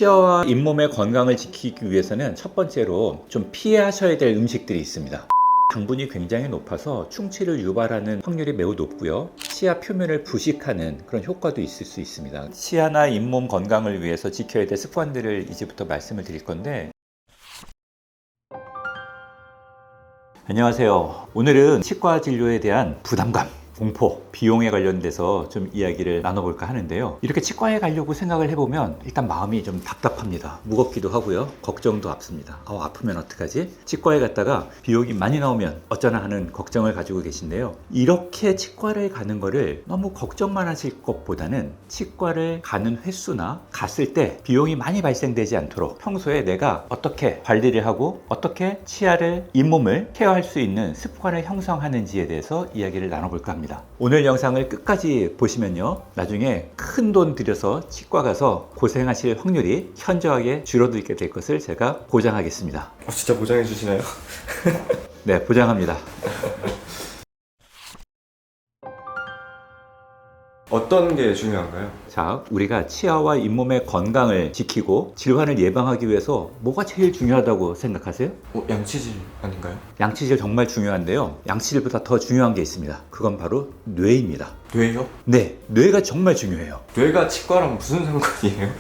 치아와 잇몸의 건강을 지키기 위해서는 첫 번째로 좀 피하셔야 될 음식들이 있습니다. 당분이 굉장히 높아서 충치를 유발하는 확률이 매우 높고요. 치아 표면을 부식하는 그런 효과도 있을 수 있습니다. 치아나 잇몸 건강을 위해서 지켜야 될 습관들을 이제부터 말씀을 드릴 건데, 안녕하세요. 오늘은 치과 진료에 대한 부담감, 공포, 비용에 관련돼서 좀 이야기를 나눠볼까 하는데요. 이렇게 치과에 가려고 생각을 해보면 일단 마음이 좀 답답합니다. 무겁기도 하고요. 걱정도 앞섭니다. 아프면 어떡하지? 치과에 갔다가 비용이 많이 나오면 어쩌나 하는 걱정을 가지고 계신데요. 이렇게 치과를 가는 거를 너무 걱정만 하실 것보다는 치과를 가는 횟수나 갔을 때 비용이 많이 발생되지 않도록 평소에 내가 어떻게 관리를 하고 어떻게 치아를, 잇몸을 케어할 수 있는 습관을 형성하는지에 대해서 이야기를 나눠볼까 합니다. 오늘 영상을 끝까지 보시면요, 나중에 큰 돈 들여서 치과 가서 고생하실 확률이 현저하게 줄어들게 될 것을 제가 보장하겠습니다. 진짜 보장해 주시나요? 네, 보장합니다. 어떤 게 중요한가요? 자, 우리가 치아와 잇몸의 건강을 지키고 질환을 예방하기 위해서 뭐가 제일 중요하다고 생각하세요? 양치질 아닌가요? 양치질 정말 중요한데요. 양치질보다 더 중요한 게 있습니다. 그건 바로 뇌입니다. 뇌요? 네, 뇌가 정말 중요해요. 뇌가 치과랑 무슨 상관이에요?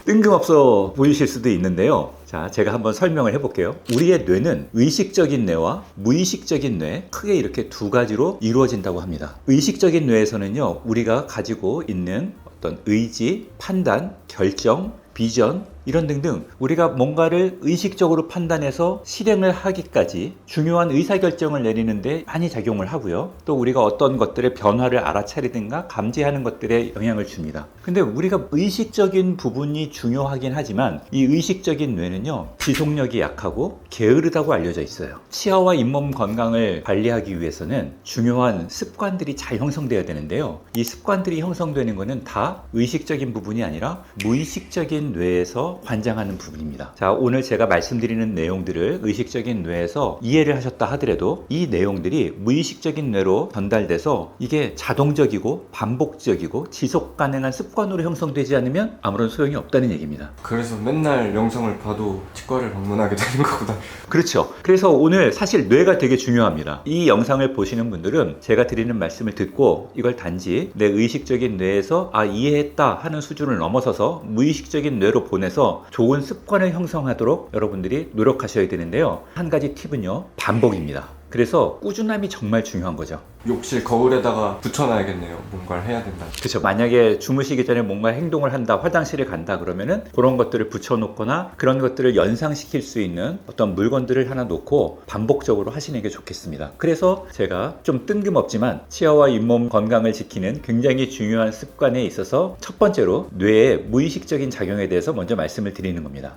뜬금없어 보이실 수도 있는데요. 자, 제가 한번 설명을 해볼게요. 우리의 뇌는 의식적인 뇌와 무의식적인 뇌, 크게 이렇게 두 가지로 이루어진다고 합니다. 의식적인 뇌에서는요, 우리가 가지고 있는 어떤 의지, 판단, 결정, 비전, 이런 등등 우리가 뭔가를 의식적으로 판단해서 실행을 하기까지 중요한 의사결정을 내리는데 많이 작용을 하고요. 또 우리가 어떤 것들의 변화를 알아차리든가 감지하는 것들에 영향을 줍니다. 근데 우리가 의식적인 부분이 중요하긴 하지만 이 의식적인 뇌는요, 지속력이 약하고 게으르다고 알려져 있어요. 치아와 잇몸 건강을 관리하기 위해서는 중요한 습관들이 잘 형성돼야 되는데요. 이 습관들이 형성되는 것은 다 의식적인 부분이 아니라 무의식적인 뇌에서 관장하는 부분입니다. 자, 오늘 제가 말씀드리는 내용들을 의식적인 뇌에서 이해를 하셨다 하더라도 이 내용들이 무의식적인 뇌로 전달돼서 이게 자동적이고 반복적이고 지속 가능한 습관으로 형성되지 않으면 아무런 소용이 없다는 얘기입니다. 그래서 맨날 영상을 봐도 치과를 방문하게 되는 거구나. 그렇죠. 그래서 오늘 사실 뇌가 되게 중요합니다. 이 영상을 보시는 분들은 제가 드리는 말씀을 듣고 이걸 단지 내 의식적인 뇌에서 이해했다 하는 수준을 넘어서서 무의식적인 뇌로 보내서 좋은 습관을 형성하도록 여러분들이 노력하셔야 되는데요. 한 가지 팁은요, 반복입니다. 그래서 꾸준함이 정말 중요한 거죠. 욕실 거울에다가 붙여놔야겠네요. 뭔가를 해야 된다. 그렇죠. 만약에 주무시기 전에 뭔가 행동을 한다, 화장실에 간다 그러면은 그런 것들을 붙여놓거나 그런 것들을 연상시킬 수 있는 어떤 물건들을 하나 놓고 반복적으로 하시는 게 좋겠습니다. 그래서 제가 좀 뜬금없지만 치아와 잇몸 건강을 지키는 굉장히 중요한 습관에 있어서 첫 번째로 뇌의 무의식적인 작용에 대해서 먼저 말씀을 드리는 겁니다.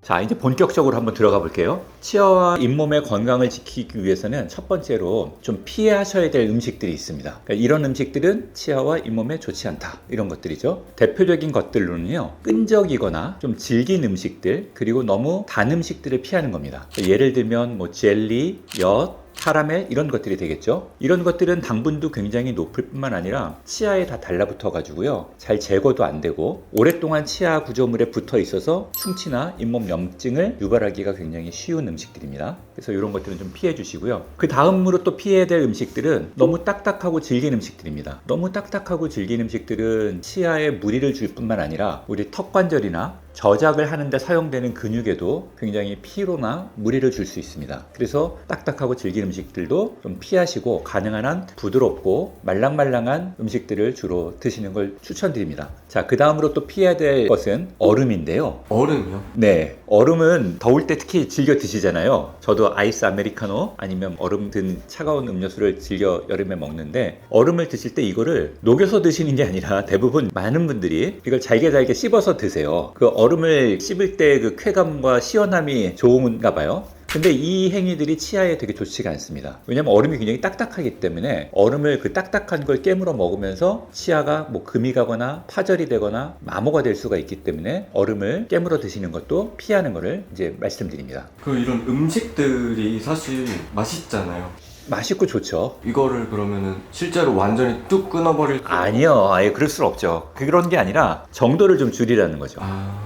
자, 이제 본격적으로 한번 들어가 볼게요. 치아와 잇몸의 건강을 지키기 위해서는 첫 번째로 좀 피하셔야 될 음식들이 있습니다. 그러니까 이런 음식들은 치아와 잇몸에 좋지 않다, 이런 것들이죠. 대표적인 것들로는요, 끈적이거나 좀 질긴 음식들, 그리고 너무 단 음식들을 피하는 겁니다. 예를 들면 뭐 젤리, 엿, 카라멜, 이런 것들이 되겠죠. 이런 것들은 당분도 굉장히 높을 뿐만 아니라 치아에 다 달라붙어 가지고요, 잘 제거도 안 되고 오랫동안 치아 구조물에 붙어 있어서 충치나 잇몸 염증을 유발하기가 굉장히 쉬운 음식들입니다. 그래서 이런 것들은 좀 피해 주시고요. 그 다음으로 또 피해야 될 음식들은 너무 딱딱하고 질긴 음식들입니다. 너무 딱딱하고 질긴 음식들은 치아에 무리를 줄 뿐만 아니라 우리 턱관절이나 저작을 하는데 사용되는 근육에도 굉장히 피로나 무리를 줄 수 있습니다. 그래서 딱딱하고 질긴 음식들도 좀 피하시고 가능한 한 부드럽고 말랑말랑한 음식들을 주로 드시는 걸 추천드립니다. 자, 그 다음으로 또 피해야 될 것은 얼음인데요. 얼음이요? 네, 얼음은 더울 때 특히 즐겨 드시잖아요. 저도 아이스 아메리카노 아니면 얼음 든 차가운 음료수를 즐겨 여름에 먹는데, 얼음을 드실 때 이거를 녹여서 드시는 게 아니라 대부분 많은 분들이 이걸 잘게 씹어서 드세요. 그 얼음을 씹을 때 그 쾌감과 시원함이 좋은가 봐요. 근데 이 행위들이 치아에 되게 좋지가 않습니다. 왜냐면 얼음이 굉장히 딱딱하기 때문에 얼음을 그 딱딱한 걸 깨물어 먹으면서 치아가 뭐 금이 가거나 파절이 되거나 마모가 될 수가 있기 때문에 얼음을 깨물어 드시는 것도 피하는 거를 이제 말씀드립니다. 이런 음식들이 사실 맛있잖아요. 맛있고 좋죠. 이거를 그러면은 실제로 완전히 뚝 끊어버릴 때 아니요, 아예 그럴 수 없죠. 그런 게 아니라 정도를 좀 줄이라는 거죠.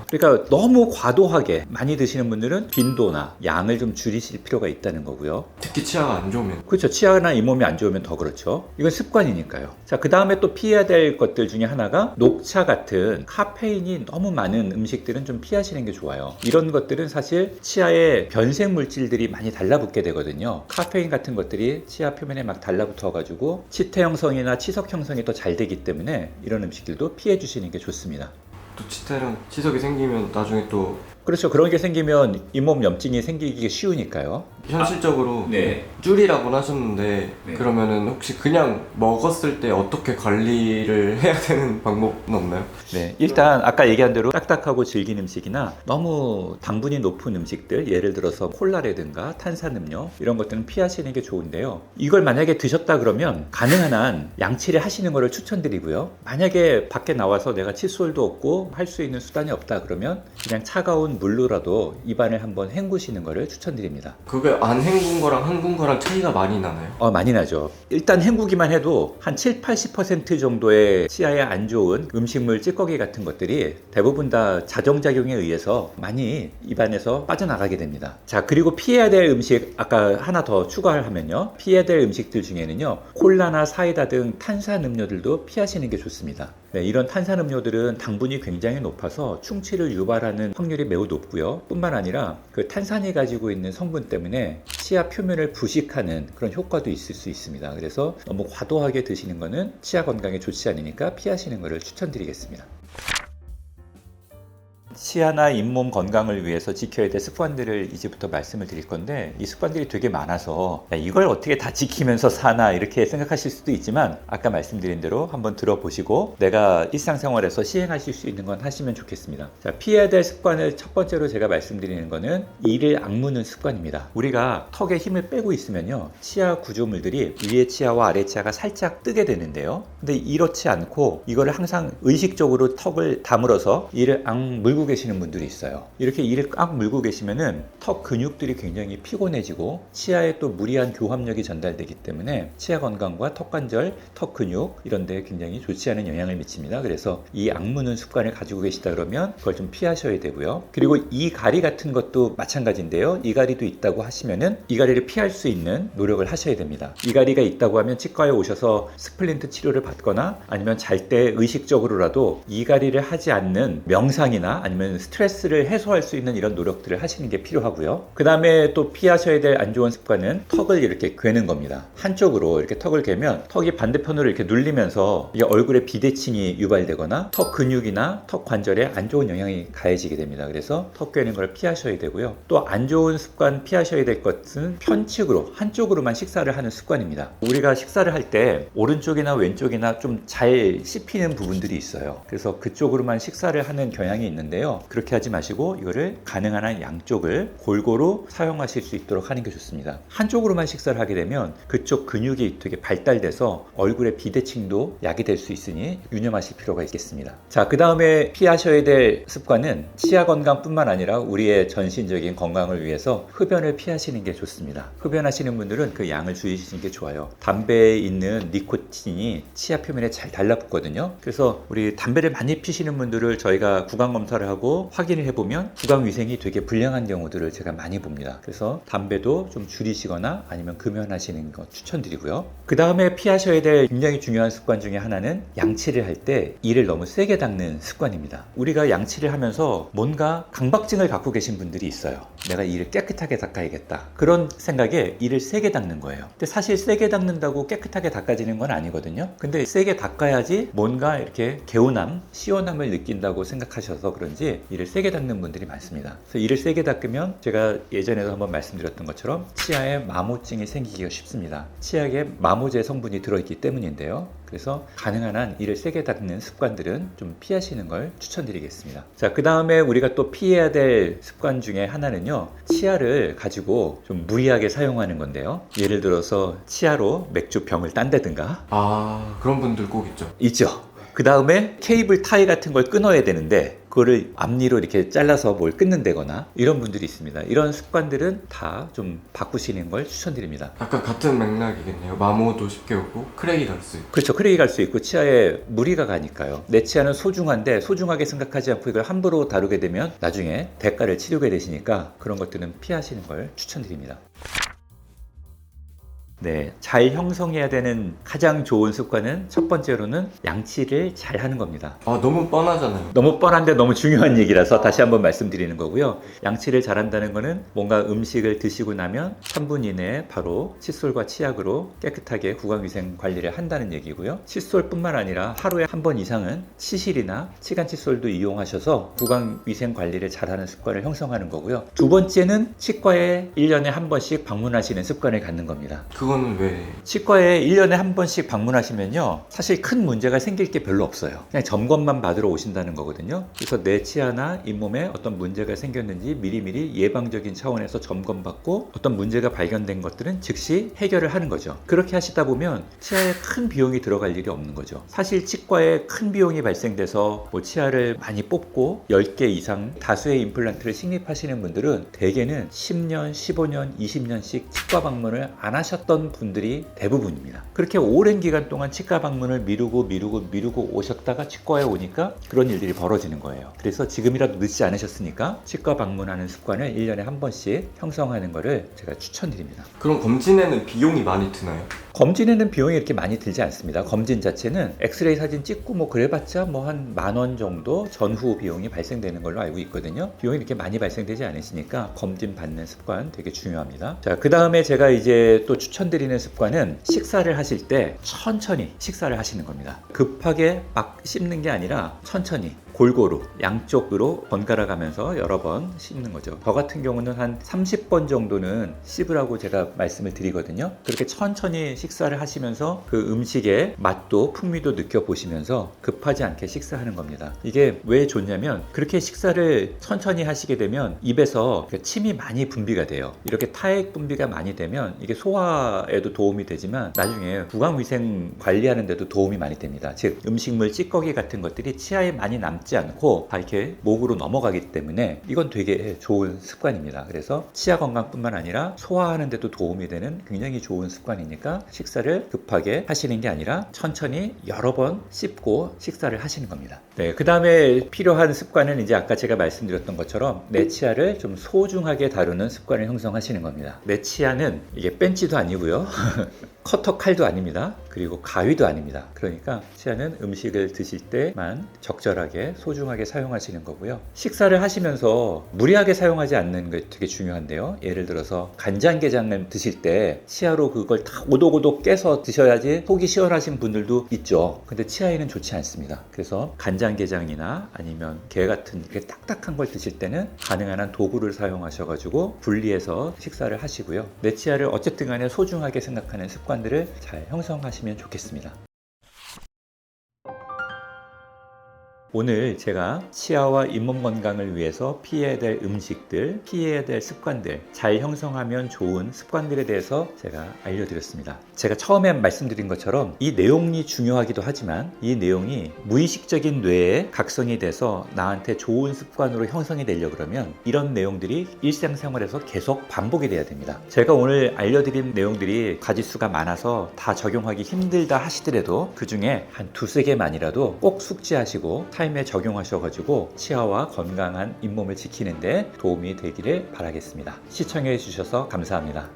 그러니까 너무 과도하게 많이 드시는 분들은 빈도나 양을 좀 줄이실 필요가 있다는 거고요. 특히 치아가 안 좋으면 그렇죠. 치아나 잇몸이 안 좋으면 더 그렇죠. 이건 습관이니까요. 자, 그 다음에 또 피해야 될 것들 중에 하나가 녹차 같은 카페인이 너무 많은 음식들은 좀 피하시는 게 좋아요. 이런 것들은 사실 치아에 변색 물질들이 많이 달라붙게 되거든요. 카페인 같은 것들이 치아 표면에 막 달라붙어 가지고 치태 형성이나 치석 형성이 더 잘 되기 때문에 이런 음식들도 피해 주시는 게 좋습니다. 또 치태랑 치석이 생기면 나중에 또 그렇죠. 그런 게 생기면 잇몸 염증이 생기기 쉬우니까요. 현실적으로 네. 줄이라고는 하셨는데 네. 그러면은 혹시 그냥 먹었을 때 어떻게 관리를 해야 되는 방법은 없나요? 네, 일단 아까 얘기한 대로 딱딱하고 질긴 음식이나 너무 당분이 높은 음식들, 예를 들어서 콜라라든가 탄산음료 이런 것들은 피하시는 게 좋은데요. 이걸 만약에 드셨다 그러면 가능한 한 양치를 하시는 것을 추천드리고요. 만약에 밖에 나와서 내가 칫솔도 없고 할 수 있는 수단이 없다 그러면 그냥 차가운 물로라도 입안을 한번 헹구시는 것을 추천드립니다. 그게 안 헹군 거랑 헹군 거랑 차이가 많이 나나요? 많이 나죠. 일단 헹구기만 해도 한 7-80% 정도의 치아에 안 좋은 음식물 찌꺼기 같은 것들이 대부분 다 자정작용에 의해서 많이 입안에서 빠져나가게 됩니다. 자, 그리고 피해야 될 음식 아까 하나 더 추가를 하면요. 피해야 될 음식들 중에는요. 콜라나 사이다 등 탄산음료들도 피하시는 게 좋습니다. 네, 이런 탄산음료들은 당분이 굉장히 높아서 충치를 유발하는 확률이 매우 높고요. 뿐만 아니라 그 탄산이 가지고 있는 성분 때문에 치아 표면을 부식하는 그런 효과도 있을 수 있습니다. 그래서 너무 과도하게 드시는 거는 치아 건강에 좋지 않으니까 피하시는 것을 추천드리겠습니다. 치아나 잇몸 건강을 위해서 지켜야 될 습관들을 이제부터 말씀을 드릴 건데 이 습관들이 되게 많아서 이걸 어떻게 다 지키면서 사나 이렇게 생각하실 수도 있지만 아까 말씀드린 대로 한번 들어보시고 내가 일상생활에서 시행하실 수 있는 건 하시면 좋겠습니다. 자, 피해야 될 습관을 첫 번째로 제가 말씀드리는 거는 이를 악무는 습관입니다. 우리가 턱에 힘을 빼고 있으면요 치아 구조물들이 위에 치아와 아래 치아가 살짝 뜨게 되는데요. 근데 이렇지 않고 이거를 항상 의식적으로 턱을 다물어서 이를 물고 계시는 분들이 있어요. 이렇게 이를 꽉 물고 계시면은 턱 근육들이 굉장히 피곤해지고 치아에 또 무리한 교합력이 전달되기 때문에 치아 건강과 턱 관절, 턱 근육 이런 데 굉장히 좋지 않은 영향을 미칩니다. 그래서 이 악무는 습관을 가지고 계시다 그러면 그걸 좀 피하셔야 되고요. 그리고 이 가리 같은 것도 마찬가지인데요. 이 가리도 있다고 하시면은 이 가리를 피할 수 있는 노력을 하셔야 됩니다. 이 가리가 있다고 하면 치과에 오셔서 스플린트 치료를 받거나 아니면 잘 때 의식적으로라도 이 가리를 하지 않는 명상이나 아니면 스트레스를 해소할 수 있는 이런 노력들을 하시는 게 필요하고요. 그 다음에 또 피하셔야 될 안 좋은 습관은 턱을 이렇게 괴는 겁니다. 한쪽으로 이렇게 턱을 괴면 턱이 반대편으로 이렇게 눌리면서 이게 얼굴에 비대칭이 유발되거나 턱 근육이나 턱 관절에 안 좋은 영향이 가해지게 됩니다. 그래서 턱 괴는 걸 피하셔야 되고요. 또 안 좋은 습관 피하셔야 될 것은 편측으로 한쪽으로만 식사를 하는 습관입니다. 우리가 식사를 할 때 오른쪽이나 왼쪽이나 좀 잘 씹히는 부분들이 있어요. 그래서 그쪽으로만 식사를 하는 경향이 있는데요. 그렇게 하지 마시고 이거를 가능한 한 양쪽을 골고루 사용하실 수 있도록 하는 게 좋습니다. 한쪽으로만 식사를 하게 되면 그쪽 근육이 되게 발달돼서 얼굴의 비대칭도 야기될 수 있으니 유념하실 필요가 있겠습니다. 자, 그 다음에 피하셔야 될 습관은 치아 건강뿐만 아니라 우리의 전신적인 건강을 위해서 흡연을 피하시는 게 좋습니다. 흡연하시는 분들은 그 양을 줄이시는 게 좋아요. 담배에 있는 니코틴이 치아 표면에 잘 달라붙거든요. 그래서 우리 담배를 많이 피시는 분들을 저희가 구강 검사를 하고 확인을 해보면 구강 위생이 되게 불량한 경우들을 제가 많이 봅니다. 그래서 담배도 좀 줄이시거나 아니면 금연하시는 거 추천드리고요. 그 다음에 피하셔야 될 굉장히 중요한 습관 중에 하나는 양치를 할 때 이를 너무 세게 닦는 습관입니다. 우리가 양치를 하면서 뭔가 강박증을 갖고 계신 분들이 있어요. 내가 이를 깨끗하게 닦아야겠다. 그런 생각에 이를 세게 닦는 거예요. 근데 사실 세게 닦는다고 깨끗하게 닦아지는 건 아니거든요. 근데 세게 닦아야지 뭔가 이렇게 개운함, 시원함을 느낀다고 생각하셔서 그런지 이를 세게 닦는 분들이 많습니다. 그래서 이를 세게 닦으면 제가 예전에도 한번 말씀드렸던 것처럼 치아에 마모증이 생기기가 쉽습니다. 치아에 마모제 성분이 들어있기 때문인데요. 그래서 가능한 한 이를 세게 닦는 습관들은 좀 피하시는 걸 추천드리겠습니다. 자, 그 다음에 우리가 또 피해야 될 습관 중에 하나는요. 치아를 가지고 좀 무리하게 사용하는 건데요. 예를 들어서 치아로 맥주병을 딴다든가 그런 분들 꼭 있죠. 있죠. 그 다음에 케이블 타이 같은 걸 끊어야 되는데 그거를 앞니로 이렇게 잘라서 뭘 끊는다거나 이런 분들이 있습니다. 이런 습관들은 다 좀 바꾸시는 걸 추천드립니다. 약간 같은 맥락이겠네요. 마모도 쉽게 오고 크랙이 날 수 있고. 그렇죠. 크랙이 갈 수 있고 치아에 무리가 가니까요. 내 치아는 소중한데 소중하게 생각하지 않고 이걸 함부로 다루게 되면 나중에 대가를 치르게 되시니까 그런 것들은 피하시는 걸 추천드립니다. 네, 잘 형성해야 되는 가장 좋은 습관은 첫 번째로는 양치를 잘 하는 겁니다. 너무 뻔하잖아요. 너무 뻔한데 너무 중요한 얘기라서 다시 한번 말씀드리는 거고요. 양치를 잘한다는 거는 뭔가 음식을 드시고 나면 3분 이내에 바로 칫솔과 치약으로 깨끗하게 구강위생 관리를 한다는 얘기고요. 칫솔뿐만 아니라 하루에 한 번 이상은 치실이나 치간 칫솔도 이용하셔서 구강위생 관리를 잘하는 습관을 형성하는 거고요. 두 번째는 치과에 1년에 한 번씩 방문하시는 습관을 갖는 겁니다. 그거는 왜? 치과에 1년에 한 번씩 방문하시면요, 사실 큰 문제가 생길 게 별로 없어요. 그냥 점검만 받으러 오신다는 거거든요. 그래서 내 치아나 잇몸에 어떤 문제가 생겼는지 미리미리 예방적인 차원에서 점검받고 어떤 문제가 발견된 것들은 즉시 해결을 하는 거죠. 그렇게 하시다 보면 치아에 큰 비용이 들어갈 일이 없는 거죠. 사실 치과에 큰 비용이 발생돼서 뭐 치아를 많이 뽑고 10개 이상 다수의 임플란트를 식립하시는 분들은 대개는 10년, 15년, 20년씩 치과 방문을 안 하셨던 분들이 대부분입니다. 그렇게 오랜 기간 동안 치과 방문을 미루고 오셨다가 치과에 오니까 그런 일들이 벌어지는 거예요. 그래서 지금이라도 늦지 않으셨으니까 치과 방문하는 습관을 1년에 한 번씩 형성하는 것을 제가 추천드립니다. 그럼 검진에는 비용이 많이 드나요? 검진에는 비용이 이렇게 많이 들지 않습니다. 검진 자체는 엑스레이 사진 찍고 뭐 그래봤자 뭐 한 10,000원 정도 전후 비용이 발생되는 걸로 알고 있거든요. 비용이 이렇게 많이 발생되지 않으시니까 검진 받는 습관 되게 중요합니다. 자, 그 다음에 제가 이제 또 추천드리는 습관은 식사를 하실 때 천천히 식사를 하시는 겁니다. 급하게 막 씹는 게 아니라 천천히 골고루 양쪽으로 번갈아 가면서 여러 번 씹는 거죠. 저 같은 경우는 한 30번 정도는 씹으라고 제가 말씀을 드리거든요. 그렇게 천천히 식사를 하시면서 그 음식의 맛도 풍미도 느껴보시면서 급하지 않게 식사하는 겁니다. 이게 왜 좋냐면 그렇게 식사를 천천히 하시게 되면 입에서 침이 많이 분비가 돼요. 이렇게 타액 분비가 많이 되면 이게 소화에도 도움이 되지만 나중에 구강위생 관리하는 데도 도움이 많이 됩니다. 즉 음식물 찌꺼기 같은 것들이 치아에 많이 남지 않고 다 이렇게 목으로 넘어가기 때문에 이건 되게 좋은 습관입니다. 그래서 치아 건강뿐만 아니라 소화하는 데도 도움이 되는 굉장히 좋은 습관이니까 식사를 급하게 하시는 게 아니라 천천히 여러 번 씹고 식사를 하시는 겁니다. 네, 그 다음에 필요한 습관은 이제 아까 제가 말씀드렸던 것처럼 내 치아를 좀 소중하게 다루는 습관을 형성하시는 겁니다. 내 치아는 이게 벤치도 아니고요. 커터 칼도 아닙니다. 그리고 가위도 아닙니다. 그러니까 치아는 음식을 드실 때만 적절하게 소중하게 사용하시는 거고요. 식사를 하시면서 무리하게 사용하지 않는 게 되게 중요한데요. 예를 들어서 간장게장을 드실 때 치아로 그걸 다 오독오독 깨서 드셔야지 속이 시원하신 분들도 있죠. 근데 치아에는 좋지 않습니다. 그래서 간장게장이나 아니면 게 같은 이렇게 딱딱한 걸 드실 때는 가능한 한 도구를 사용하셔가지고 분리해서 식사를 하시고요. 내 치아를 어쨌든 간에 소중하게 생각하는 습관들을 잘 형성하시면 좋겠습니다. 오늘 제가 치아와 잇몸 건강을 위해서 피해야 될 음식들, 피해야 될 습관들, 잘 형성하면 좋은 습관들에 대해서 제가 알려드렸습니다. 제가 처음에 말씀드린 것처럼 이 내용이 중요하기도 하지만 이 내용이 무의식적인 뇌에 각성이 돼서 나한테 좋은 습관으로 형성이 되려고 그러면 이런 내용들이 일상생활에서 계속 반복이 돼야 됩니다. 제가 오늘 알려드린 내용들이 가지수가 많아서 다 적용하기 힘들다 하시더라도 그 중에 한 두세 개만이라도 꼭 숙지하시고 타임에 적용하셔가지고 치아와 건강한 잇몸을 지키는데 도움이 되기를 바라겠습니다. 시청해 주셔서 감사합니다.